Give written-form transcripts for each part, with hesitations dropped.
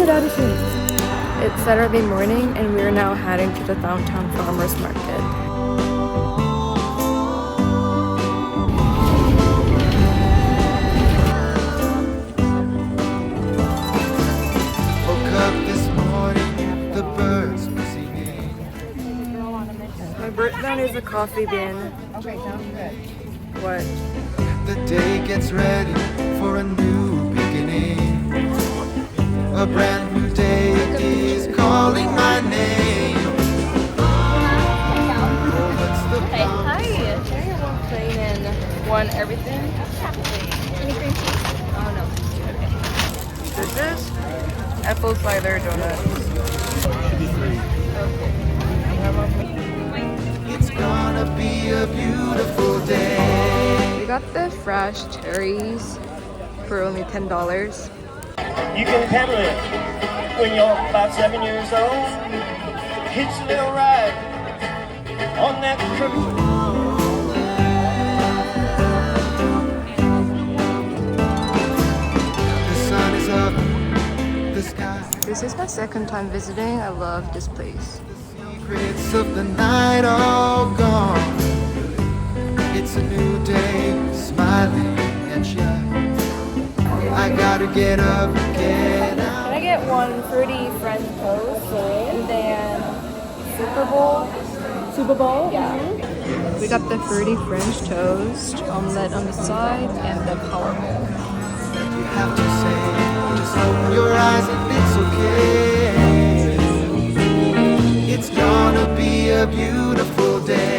limited edition. It's Saturday morning and we are now heading to the downtown farmers market. Woke up this morning, the birds were singing. My birthday is a coffee bean. Okay, sounds good. What? The day gets ready for a new beginning. A brand new day is calling my name. Oh, what's the problem? Hi! Can I get one plain and one everything? Any cream cheese? Oh no. Okay. This is apple cider donuts. It's gonna be a beautiful day. We got the fresh cherries for only $10. You can handle it when you're about 7 years old. Hitch a little ride on that crooked. The sun is up, the sky. This is my second time visiting. I love this place. Secrets of the night all gone. It's a new day, smiling and shy. I gotta get up, get out. Can I get one fruity French toast and then Super Bowl? Super Bowl? Yeah. We got the fruity French toast, omelette on the side, and the power bowl. You have to say, just open your eyes and it's okay. It's gonna be a beautiful day.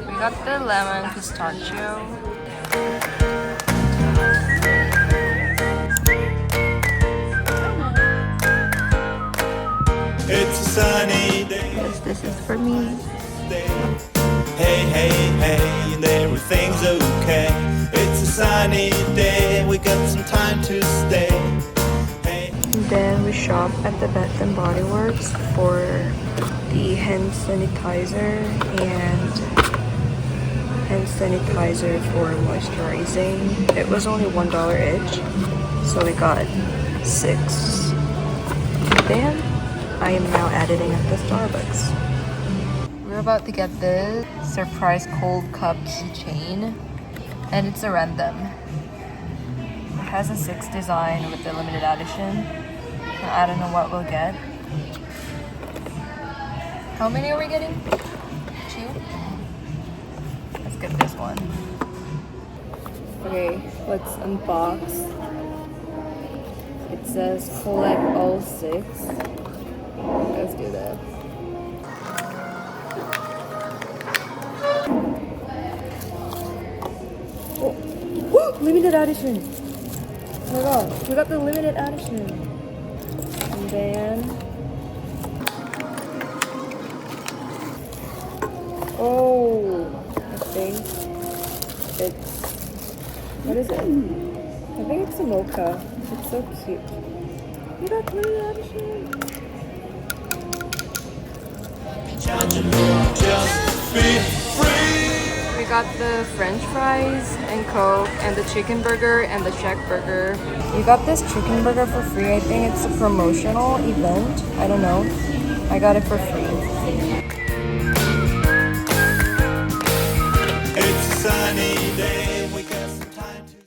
We got the lemon pistachio. It's a sunny day. Yes, this is for me. Hey, hey, hey, and everything's okay. It's a sunny day. We got some time to stay. Hey. And then we shop at the Bath and Body Works for the hand sanitizer and hand sanitizer for moisturizing. It was only $1 each, so we got 6. Then I am now editing at the Starbucks. We're about to get this surprise cold cup keychain, and it's a random. It has a 6 design with the limited edition. I don't know what we'll get. How many are we getting? 2? Let's get this one. Okay, let's unbox. It says collect all 6. Let's do that. Oh, woo! Limited edition. Oh my god, we got the limited edition. And then, oh, I think it's, what is it? I think it's a mocha. It's so cute. We got limited edition. Just be free. We got the French fries and Coke and the chicken burger and the shack burger. You got this chicken burger for free. I think it's a promotional event. I don't know. I got it for free.